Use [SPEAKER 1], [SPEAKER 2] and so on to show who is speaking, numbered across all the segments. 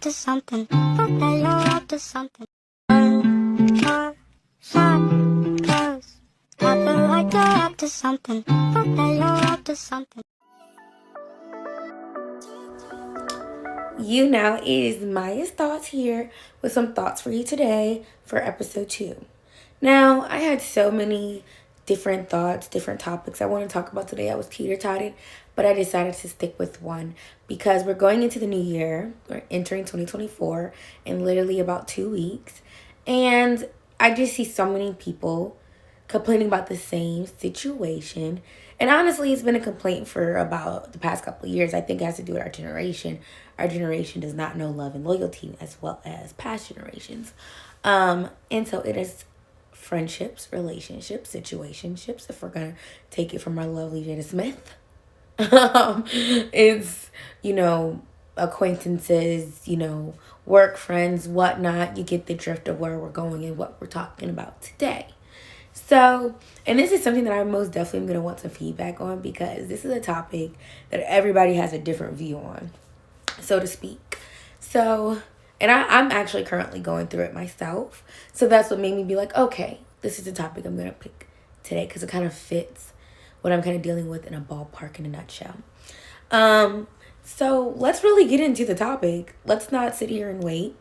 [SPEAKER 1] to something. Fuck that you're up to something. Your sun goes. I feel like you're up to something. Fuck that you're up to something.
[SPEAKER 2] You know, it is Maya's Thoughts here with some thoughts for you today for episode 2. Now, I had so many different thoughts, different topics I want to talk about today. I was teeter-totted, but I decided to stick with one because we're going into the new year. We're entering 2024 in literally about 2 weeks. And I just see so many people complaining about the same situation. And honestly, it's been a complaint for about the past couple of years. I think it has to do with our generation. Our generation does not know love and loyalty as well as past generations. And so it is friendships, relationships, situationships, if we're going to take it from our lovely Jada Smith. It's, acquaintances, work friends, whatnot. You get the drift of where we're going and what we're talking about today. So, and this is something that I most definitely am going to want some feedback on because this is a topic that everybody has a different view on, so to speak. So, and I'm actually currently going through it myself. So that's what made me be like, okay, this is the topic I'm going to pick today because it kind of fits what I'm kind of dealing with in a ballpark in a nutshell. So let's really get into the topic. Let's not sit here and wait.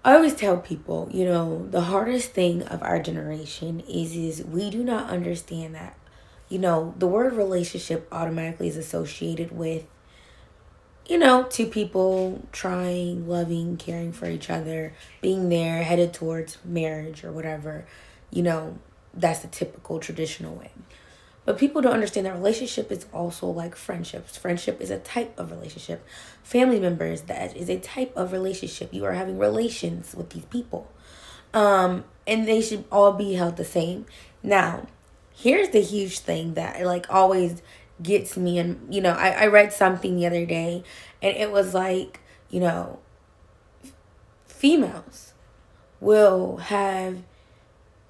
[SPEAKER 2] I always tell people, the hardest thing of our generation is we do not understand that, the word relationship automatically is associated with, two people trying, loving, caring for each other, being there, headed towards marriage or whatever, that's the typical traditional way. But people don't understand that relationship is also like friendships. Friendship is a type of relationship. Family members, that is a type of relationship. You are having relations with these people. And they should all be held the same. Now, here's the huge thing that always gets me. And, I read something the other day and it was like, females will have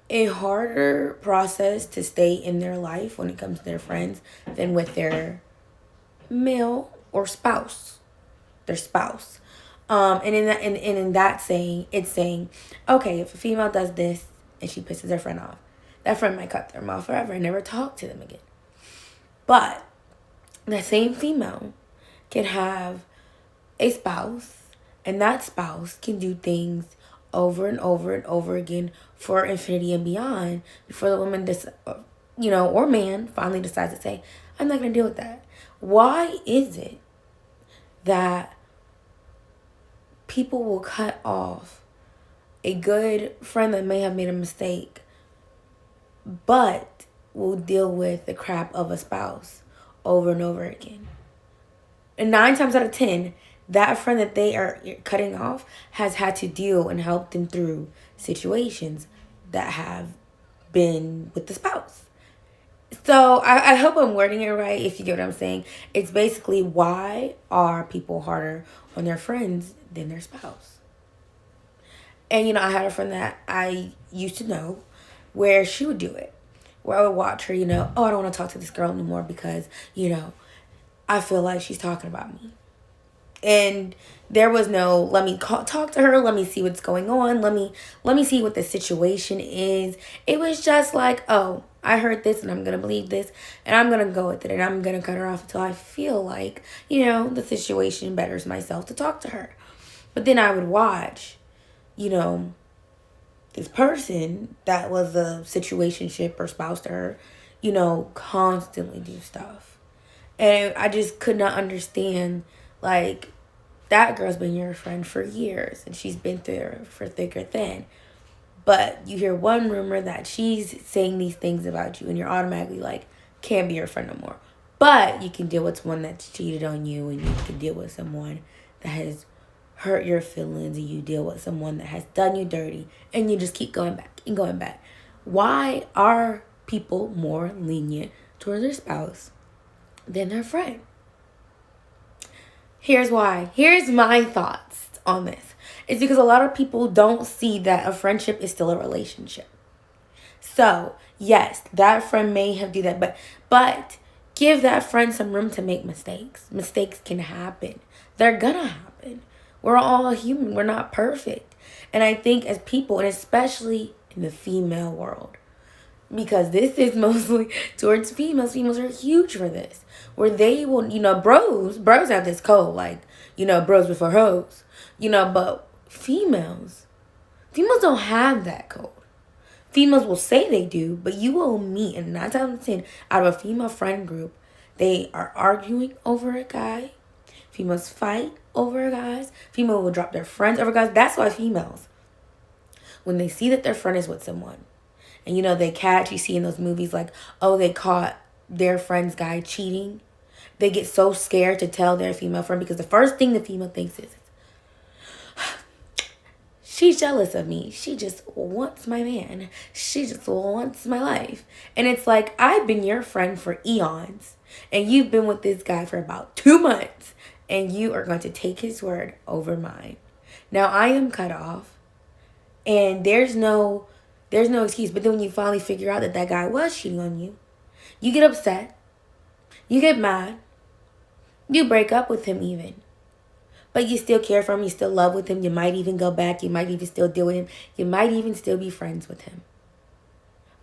[SPEAKER 2] a harder process to stay in their life when it comes to their friends than with their male or spouse, their spouse. And in that saying, it's saying, okay, if a female does this and she pisses her friend off, that friend might cut them off forever and never talk to them again. But that same female can have a spouse, and that spouse can do things over and over and over again for infinity and beyond before the woman, or man finally decides to say, I'm not going to deal with that. Why is it that people will cut off a good friend that may have made a mistake, but will deal with the crap of a spouse over and over again? And 9 times out of 10, that friend that they are cutting off has had to deal and help them through situations that have been with the spouse. So I hope I'm wording it right, if you get what I'm saying. It's basically, why are people harder on their friends than their spouse? And, I had a friend that I used to know where she would do it. Where I would watch her, oh, I don't want to talk to this girl anymore because, I feel like she's talking about me. And there was no, let me talk to her. Let me see what's going on. Let me see what the situation is. It was just like, oh, I heard this and I'm going to believe this and I'm going to go with it. And I'm going to cut her off until I feel like, the situation betters myself to talk to her. But then I would watch, this person that was a situationship or spouse to her, constantly do stuff. And I just could not understand, that girl's been your friend for years and she's been through for thick or thin. But you hear one rumor that she's saying these things about you and you're automatically like, can't be your friend no more. But you can deal with someone that's cheated on you, and you can deal with someone that has hurt your feelings, and you deal with someone that has done you dirty, and you just keep going back and going back. Why are people more lenient towards their spouse than their friend? Here's why. Here's my thoughts on this. It's because a lot of people don't see that a friendship is still a relationship. So, yes, that friend may have do that, but give that friend some room to make mistakes. Mistakes can happen. They're gonna happen. happen. We're all human. We're not perfect. And I think as people, and especially in the female world, because this is mostly towards females. Females are huge for this. Where they will, bros have this code, like, bros before hoes. But females don't have that code. Females will say they do, but you will meet, and 9 times out of 10, out of a female friend group, they are arguing over a guy. Females fight over guys. Female will drop their friends over guys. That's why females, when they see that their friend is with someone, and they catch, you see in those movies like, oh, they caught their friend's guy cheating, they get so scared to tell their female friend, because the first thing the female thinks is, she's jealous of me. She just wants my man. She just wants my life. And it's like, I've been your friend for eons, and you've been with this guy for about 2 months, and you are going to take his word over mine. Now I am cut off, and there's no excuse. But then when you finally figure out that guy was cheating on you, you get upset. You get mad. You break up with him even. But you still care for him. You still love with him. You might even go back. You might even still deal with him. You might even still be friends with him.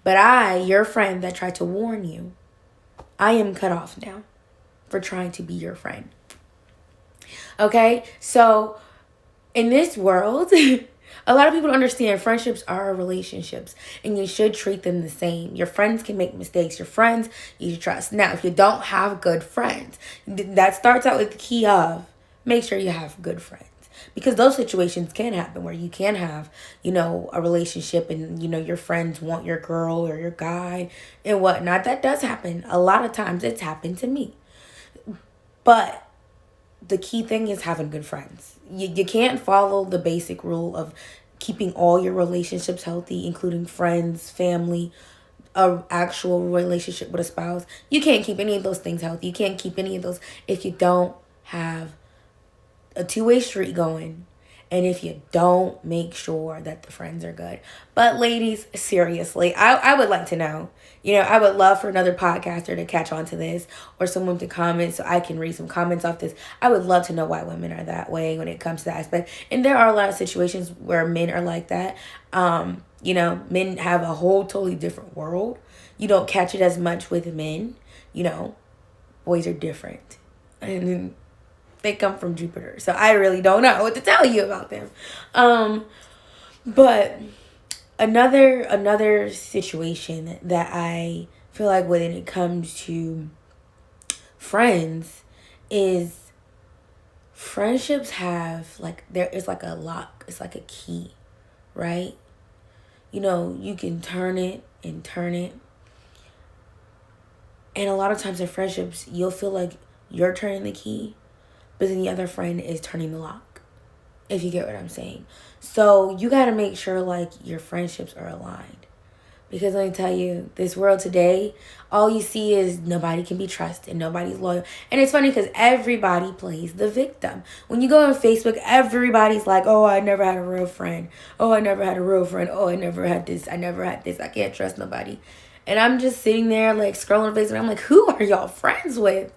[SPEAKER 2] But I, your friend that tried to warn you, I am cut off now for trying to be your friend. Okay? So, in this world, a lot of people don't understand friendships are relationships, and you should treat them the same. Your friends can make mistakes. Your friends you trust. Now, if you don't have good friends, that starts out with the key of, make sure you have good friends. Because those situations can happen where you can have, a relationship and, your friends want your girl or your guy and whatnot. That does happen. A lot of times it's happened to me. But the key thing is having good friends. You can't follow the basic rule of keeping all your relationships healthy, including friends, family, a actual relationship with a spouse. You can't keep any of those things healthy. You can't keep any of those if you don't have a two-way street going, and if you don't make sure that the friends are good. But ladies, seriously, I would like to know. I would love for another podcaster to catch on to this, or someone to comment so I can read some comments off this. I would love to know why women are that way when it comes to that aspect. And there are a lot of situations where men are like that. Men have a whole totally different world. You don't catch it as much with men. Boys are different. And they come from Jupiter. So I really don't know what to tell you about them. But another situation that I feel like when it comes to friends is friendships have there is a lock. It's like a key, right? You can turn it and turn it. And a lot of times in friendships, you'll feel like you're turning the key, but then the other friend is turning the lock, if you get what I'm saying. So you got to make sure your friendships are aligned. Because let me tell you, this world today, all you see is nobody can be trusted. Nobody's loyal. And it's funny because everybody plays the victim. When you go on Facebook, everybody's like, oh, I never had a real friend. Oh, I never had a real friend. Oh, I never had this. I never had this. I can't trust nobody. And I'm just sitting there scrolling Facebook. I'm like, who are y'all friends with?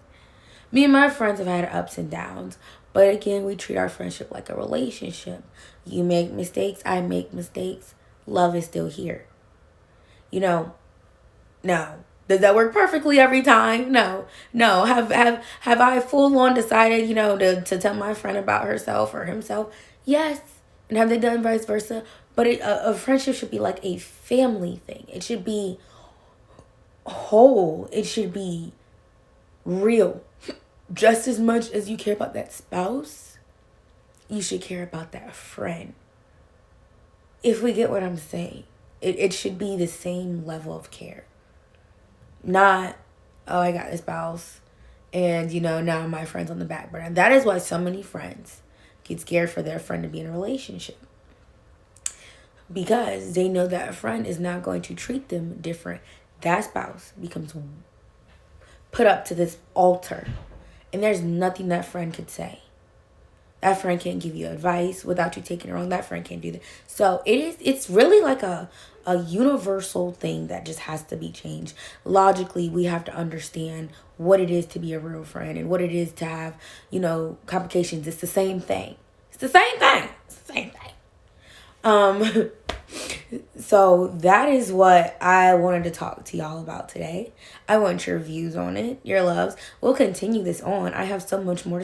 [SPEAKER 2] Me and my friends have had ups and downs. But again, we treat our friendship like a relationship. You make mistakes. I make mistakes. Love is still here. No. Does that work perfectly every time? No. Have I full on decided, to tell my friend about herself or himself? Yes. And have they done vice versa? But a friendship should be like a family thing. It should be whole. It should be real. Just as much as you care about that spouse, you should care about that friend. If we get what I'm saying, it should be the same level of care. Not, oh, I got this spouse, and, now my friend's on the back burner. That is why so many friends get scared for their friend to be in a relationship. Because they know that a friend is not going to treat them different. That spouse becomes put up to this altar. And there's nothing that friend could say That friend can't give you advice without you taking it wrong. That friend can't do that. So it's really like a universal thing that just has to be changed. Logically, we have to understand what it is to be a real friend and what it is to have, complications. It's the same thing. It's the same thing. It's the same thing. So that is what I wanted to talk to y'all about today. I want your views on it, your loves. We'll continue this on. I have so much more to